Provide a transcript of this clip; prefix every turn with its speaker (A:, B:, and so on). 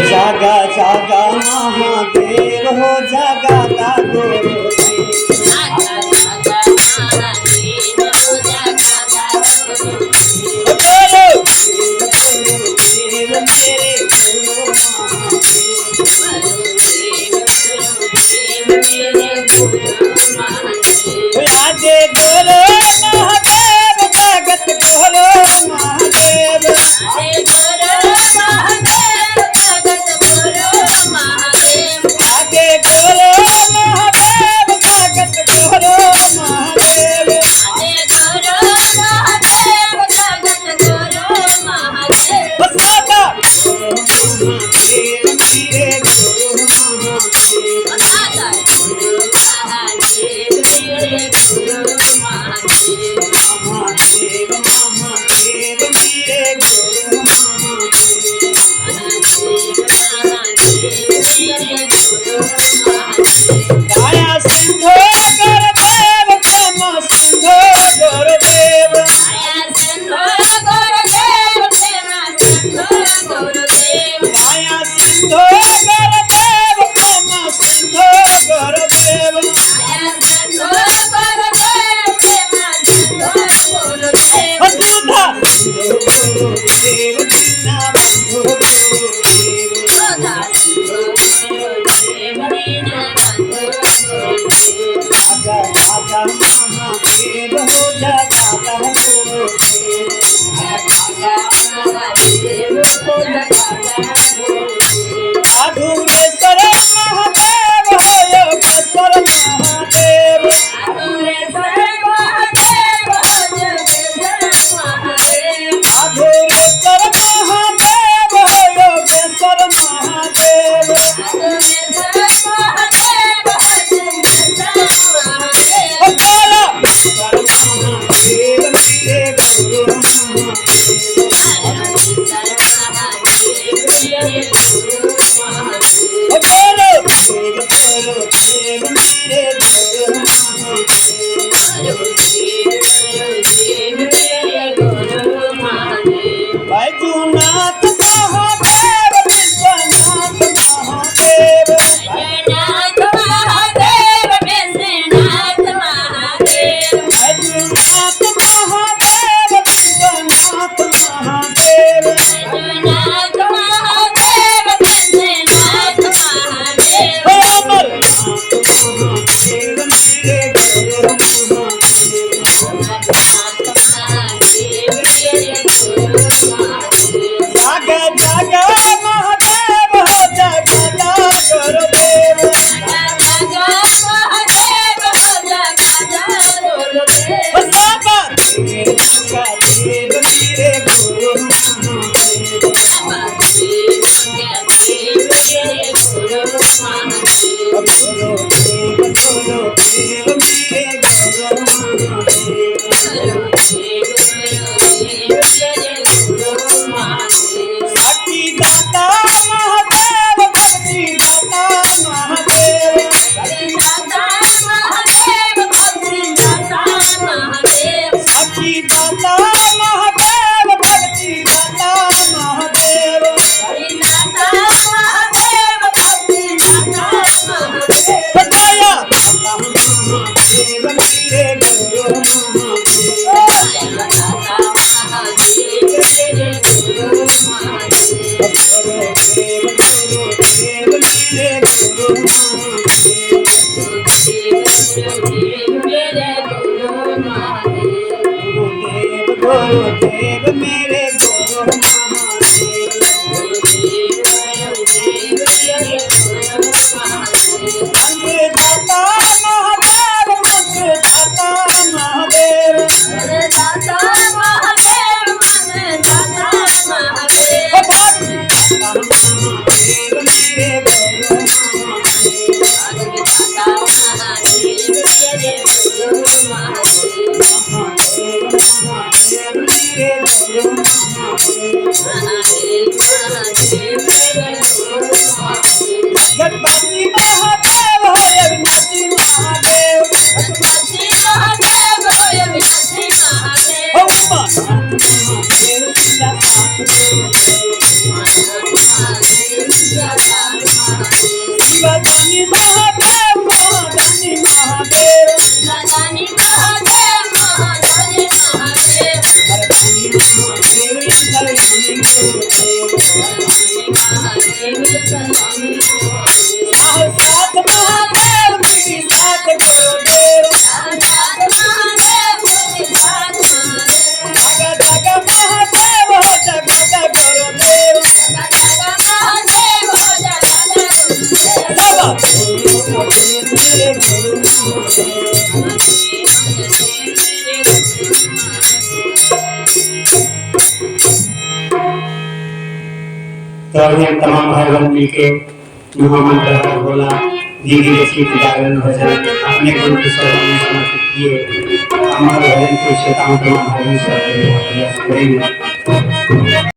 A: जागा जागा महादेव हो जागा गा गोरो
B: जागा जागा महादेव हो जागा जागो
A: देव मेरे गुरु आगे गोरो महादेव जगत गोरो महादेव आगे गोरो महादेव जगत गोरो महादेव बसागा महादेव मेरे गुरु महादेव महादेव मेरे गुरु गाया सिंधो गुरुदेव प्रेम सिंधो गुरुदेव गाया सिंधो गुरुदेव प्रेम सिंधो गुरुदेव सुधा गुरुदेव बिना बंधु गुरुदेव आगा आगा महादेव हो जागा गा गुरुदेव साधुरेश्वर महादेव हो योगेश्वर महादेव साधुरेश्वर महादेव हो योगेश्वर महादेव ओ बोलो महादेव मेरे गुरु ओ बोलो देव मेरे गुरु बैजूनाथ महादेव विश्वनाथ महादेव बैजूनाथ महादेव विश्वनाथ महादेव ओ अमरनाथ महादेव मेरे गुरु जागा जागा महादेव हो जागा गा गुरुदेव बसागा जागा देव मेरे गुरु गुरु देव मेरे गुरु साक्षी दाता महादेव भक्ति दाता महादेव साक्षी दाता महादेव भक्ति दाता महादेव बताया महादेव मेरे गुरु गुरुदेव मेरे गुरुदेव मेरे गुरु मंत्रदाता महादेव मंत्रदाता महादेव महादेव मेरे गुरु महादेव मेरे गुरु गणपति महादेव हो अविनाशी महादेव हो उमा महादेव सीधा साथ शिवदानी महादेव महादानी महादेव
B: शिवदानी महादेव महादानी महादेव
A: हरदानी महादेव कल्याणी गुरुदेव सात महादेव मेरी सात गुरुदेव जग जग महादेव हो जग जग गुरुदेव सब गुरु मेरे
C: तो हम तमाम भाई बहन मिलके महामंत्र हर बोला दीदी की जागरण भजन अपने गुरु के शरण में समर्पित किए हमारे भजन को श्रोताओं तमाम भाई सब करेंगे।